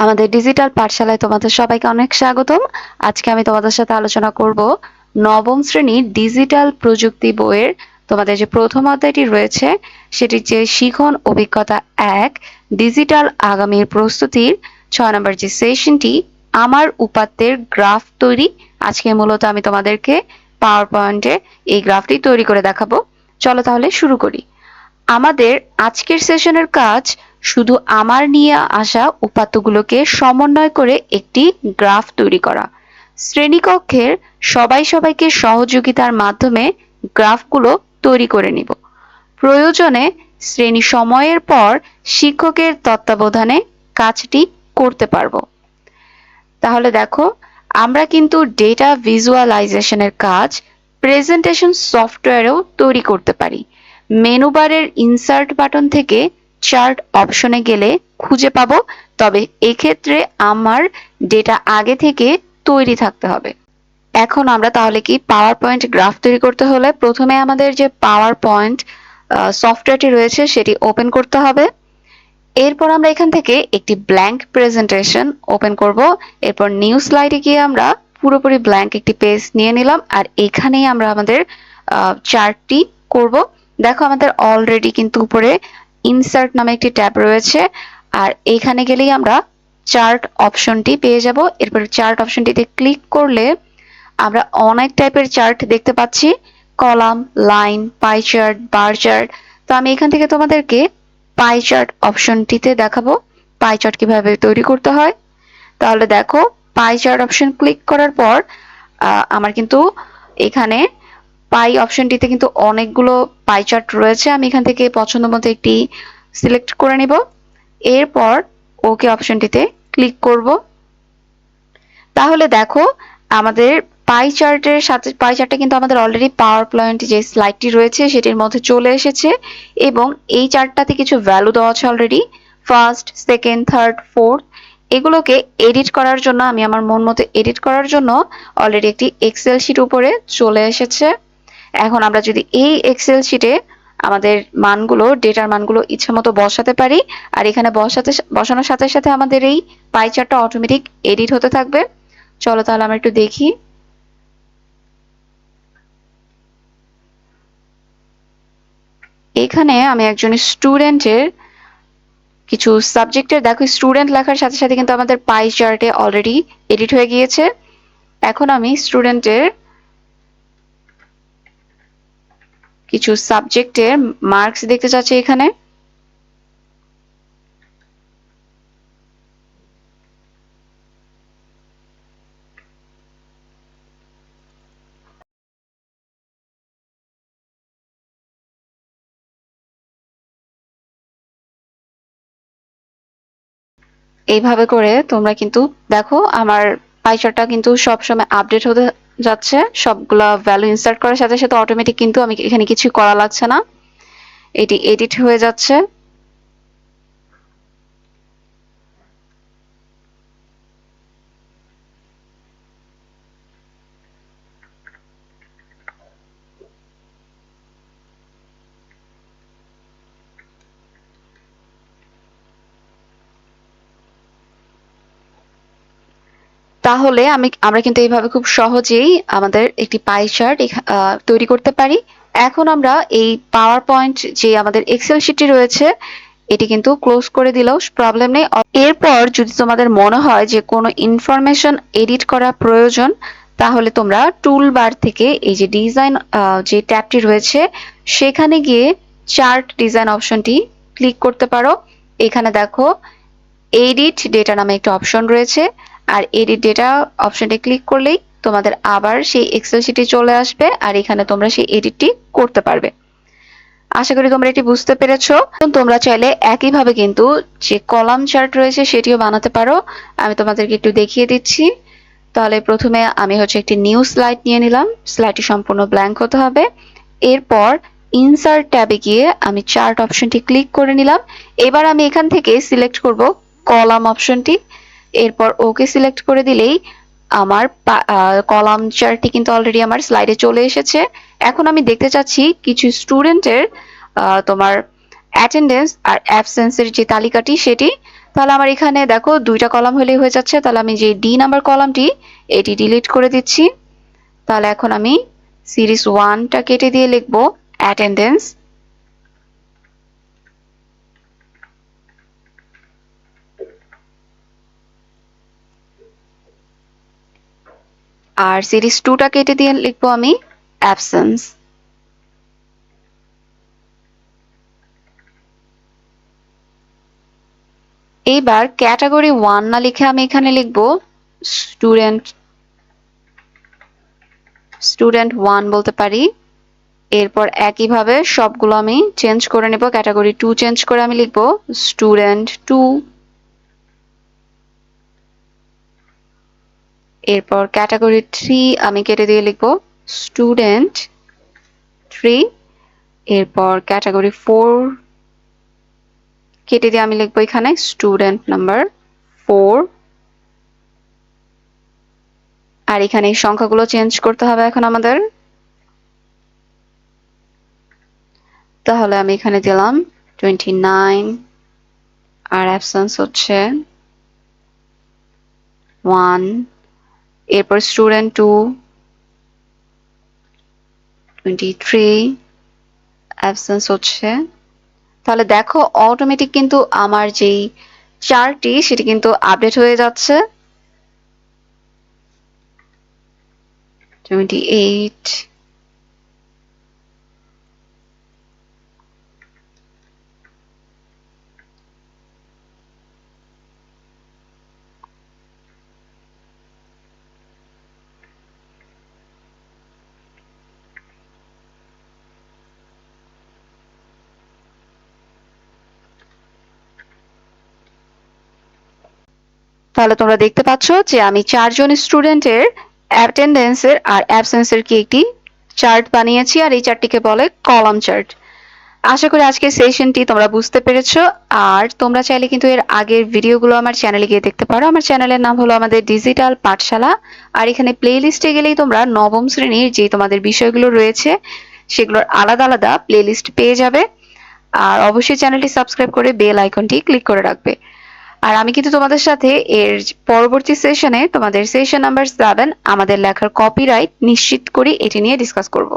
আমাদের ডিজিটাল পাঠশালায় তোমাদের সবাইকে অনেক স্বাগতম। আজকে আমি তোমাদের সাথে আলোচনা করব নবম শ্রেণীর ডিজিটাল প্রযুক্তি বইয়ের তোমাদের যে প্রথম অধ্যায়টি রয়েছে সেটির যে শিখন অভিজ্ঞতা ১ ডিজিটাল আগামীর প্রস্তুতির ৬ নম্বর যে সেশনটি আমার উপাত্তের গ্রাফ তৈরি। আজকে মূলত আমি তোমাদেরকে পাওয়ার পয়েন্টে এই গ্রাফটি তৈরি করে দেখাবো। চলো তাহলে শুরু করি। আমাদের আজকের সেশনের কাজ শুধু আমার নিয়ে আসা উপাত্তগুলোকে সমন্বয় করে একটি গ্রাফ তৈরি করা। শ্রেণীকক্ষের সবাইকে সহযোগিতার মাধ্যমে গ্রাফগুলো তৈরি করে নিব। প্রয়োজনে শ্রেণী সময়ের পর শিক্ষকের তত্ত্বাবধানে কাজটি করতে পারবো। তাহলে দেখো, আমরা কিন্তু ডেটা ভিজুয়ালাইজেশনের কাজ প্রেজেন্টেশন সফটওয়্যারেও তৈরি করতে পারি। মেনু বারের ইনসার্ট বাটন থেকে চার্ট অপশনে গেলে খুঁজে পাবো, তবে এক্ষেত্রে আমার ডেটা আগে থেকে তৈরি থাকতে হবে। এখন আমরা তাহলে কি পাওয়ার পয়েন্ট গ্রাফ তৈরি করতে হলে প্রথমে আমাদের যে পাওয়ার পয়েন্ট সফটওয়্যারটি রয়েছে সেটি ওপেন করতে হবে। এরপর আমরা এখান থেকে একটি ব্ল্যাঙ্ক প্রেজেন্টেশন ওপেন করব। এরপর নিউ স্লাইডে গিয়ে আমরা পুরোপুরি ব্ল্যাঙ্ক একটি পেজ নিয়ে নিলাম, আর এখানেই আমরা আমাদের চার্টটি করব। দেখো, আমাদের অলরেডি কিন্তু উপরে ইনসার্ট নামে একটি ট্যাব রয়েছে, আর এখানে গেলেই আমরা চার্ট অপশনটি পেয়ে যাব। এরপর চার্ট অপশনটিতে ক্লিক করলে আমরা অনেক টাইপের চার্ট দেখতে পাচ্ছি, column, line, pie chart, bar chart. তো আমি এখান থেকে তোমাদেরকে পাই চার্ট অপশনটিতে দেখাবো পাই চার্ট কিভাবে তৈরি করতে হয়। তাহলে দেখো, পাই চার্ট অপশন ক্লিক করার পর আমার কিন্তু এখানে পাই অপশনটিতে কিন্তু অনেকগুলো পাই চার্ট রয়েছে। আমি এখান থেকে পছন্দ মতো একটি সিলেক্ট করে নিব। এরপর ওকে অপশনটিতে ক্লিক করব। তাহলে দেখো, আমাদের পাই চার্টটা কিন্তু আমাদের অলরেডি পাওয়ার পয়েন্ট যে স্লাইডটি রয়েছে সেটির মধ্যে চলে এসেছে, এবং এই চার্টটাতে কিছু ভ্যালু দেওয়া আছে already, first, second, third, fourth. এগুলোকে এডিট করার জন্য আমি আমার মন মতো এডিট করার জন্য অলরেডি একটি এক্সেল শিট উপরে চলে এসেছে। এখন আমরা যদি এই এক্সেল শিটে আমাদের মানগুলো, ডেটার মানগুলো ইচ্ছা মতো বসাতে পারি, আর এখানে বসানোর সাথে সাথে আমাদের এই পাই চার্টটা অটোমেটিক এডিট হতে থাকবে। চলো তাহলে আমরা একটু দেখি। এখানে আমি একজন স্টুডেন্টের কিছু সাবজেক্টের, দেখো স্টুডেন্ট লেখার সাথে সাথে কিন্তু আমাদের পাই চার্টে অলরেডি এডিট হয়ে গিয়েছে। এখন আমি স্টুডেন্টের কিছু সাবজেক্টের মার্কস দেখতে চাচ্ছি এখানে। এইভাবে করে তোমরা কিন্তু দেখো, আমার পাই চার্টটা কিন্তু সবসময় আপডেট হতে যাচ্ছে। সবগুলা ভ্যালু ইনসার্ট করার সাথে সাথে অটোমেটিক কিন্তু আমি এখানে কিছু করা লাগছে না, এটি এডিট হয়ে যাচ্ছে। তাহলে আমরা কিন্তু এইভাবে খুব সহজেই আমাদের একটি পাই চার্ট তৈরি করতে পারি। এখন আমরা এই পাওয়ার পয়েন্ট যে আমাদের এক্সেল শিটটি রয়েছে এটি কিন্তু ক্লোজ করে দিলেও প্রবলেম নেই। এরপর যদি তোমাদের মনে হয় যে কোনো ইনফরমেশন এডিট করা প্রয়োজন, তাহলে তোমরা টুল বার থেকে এই যে ডিজাইন যে ট্যাবটি রয়েছে সেখানে গিয়ে চার্ট ডিজাইন অপশনটি ক্লিক করতে পারো। এখানে দেখো, এডিট ডেটা নামে একটা অপশন রয়েছে, আর এডিট ডেটা অপশনটি ক্লিক করলেই তোমাদের আবার সেই এক্সেল শিটে চলে আসবে, আর এখানে তোমরা সেই এডিটটি করতে পারবে। আশা করি তোমরা এটি বুঝতে পেরেছো। তোমরা চাইলে একইভাবে কিন্তু যে কলাম চার্ট রয়েছে সেটিও বানাতে পারো। আমি তোমাদেরকে একটু দেখিয়ে দিচ্ছি। তাহলে প্রথমে আমি একটি নিউ স্লাইড নিয়ে নিলাম, স্লাইডটি সম্পূর্ণ ব্ল্যাঙ্ক হতে হবে। এরপর ইনসার্ট ট্যাবে গিয়ে আমি চার্ট অপশনটি ক্লিক করে নিলাম। এবার আমি এখান থেকে সিলেক্ট করব কলাম অপশনটি। এরপর ওকে সিলেক্ট করে দিলেই আমার কলাম চার্টটি কিন্তু অলরেডি আমার স্লাইডে চলে এসেছে। এখন আমি দেখতে চাচ্ছি কিছু স্টুডেন্টের তোমার অ্যাটেন্ডেন্স আর অ্যাবসেন্সের যে তালিকাটি সেটি। তাহলে আমার এখানে দেখো 2টা কলাম হলেই হয়ে যাচ্ছে। তাহলে আমি যে ডি নাম্বার কলামটি এটি ডিলিট করে দিচ্ছি। তাহলে এখন আমি সিরিজ 1টা কেটে দিয়ে লিখব অ্যাটেন্ডেন্স। আর সিরিজ 2টা কেটে দিয়ে লিখবো আমি অ্যাবসেন্স। এইবার ক্যাটাগরি 1 না লিখে আমি এখানে লিখবো স্টুডেন্ট স্টুডেন্ট 1 বলতে পারি। এরপর একইভাবে সবগুলো আমি চেঞ্জ করে নেব। ক্যাটাগরি 2 চেঞ্জ করে আমি লিখবো স্টুডেন্ট 2। এরপর ক্যাটাগরি 3 আমি কেটে দিয়ে লিখবো স্টুডেন্ট 3। এরপর ক্যাটাগরি 4 কেটে দিয়ে আমি লিখবো এখানে স্টুডেন্ট নাম্বার 4। আর এখানে এই সংখ্যাগুলো চেঞ্জ করতে হবে এখন আমাদের। তাহলে আমি এখানে দিলাম 29 আর অ্যাবসেন্স হচ্ছে 1। এরপর স্টুডেন্ট 2 23 অ্যাবসেন্স হচ্ছে। তাহলে দেখো অটোমেটিক কিন্তু আমার যেই চার্টটি সেটি কিন্তু আপডেট হয়ে যাচ্ছে। 28। তাহলে তোমরা দেখতে পাচ্ছ যে আমি 4 জন স্টুডেন্টের অ্যাটেন্ডেন্সের আর অ্যাবসেন্সের কি একটি চার্ট বানিয়েছি, আর এই চার্টটিকে বলে কলাম চার্ট। আশা করি আজকের সেশনটি তোমরা বুঝতে পেরেছো। আর তোমরা চাইলে কিন্তু এর আগের ভিডিওগুলো আমার চ্যানেলে গিয়ে দেখতে পারো। আমার চ্যানেলের নাম হলো আমাদের ডিজিটাল পাঠশালা। আর এখানে প্লে লিস্টে গেলেই তোমরা নবম শ্রেণীর যে তোমাদের বিষয়গুলো রয়েছে সেগুলোর আলাদা আলাদা প্লে লিস্ট পেয়ে যাবে। আর অবশ্যই চ্যানেলটি সাবস্ক্রাইব করে বেল আইকনটি ক্লিক করে রাখবে। আর আমি কিন্তু তোমাদের সাথে এর পরবর্তী সেশনে তোমাদের সেশন নাম্বার 7 আমাদের লেখার কপিরাইট নিশ্চিত করি এটি নিয়ে ডিসকাস করব।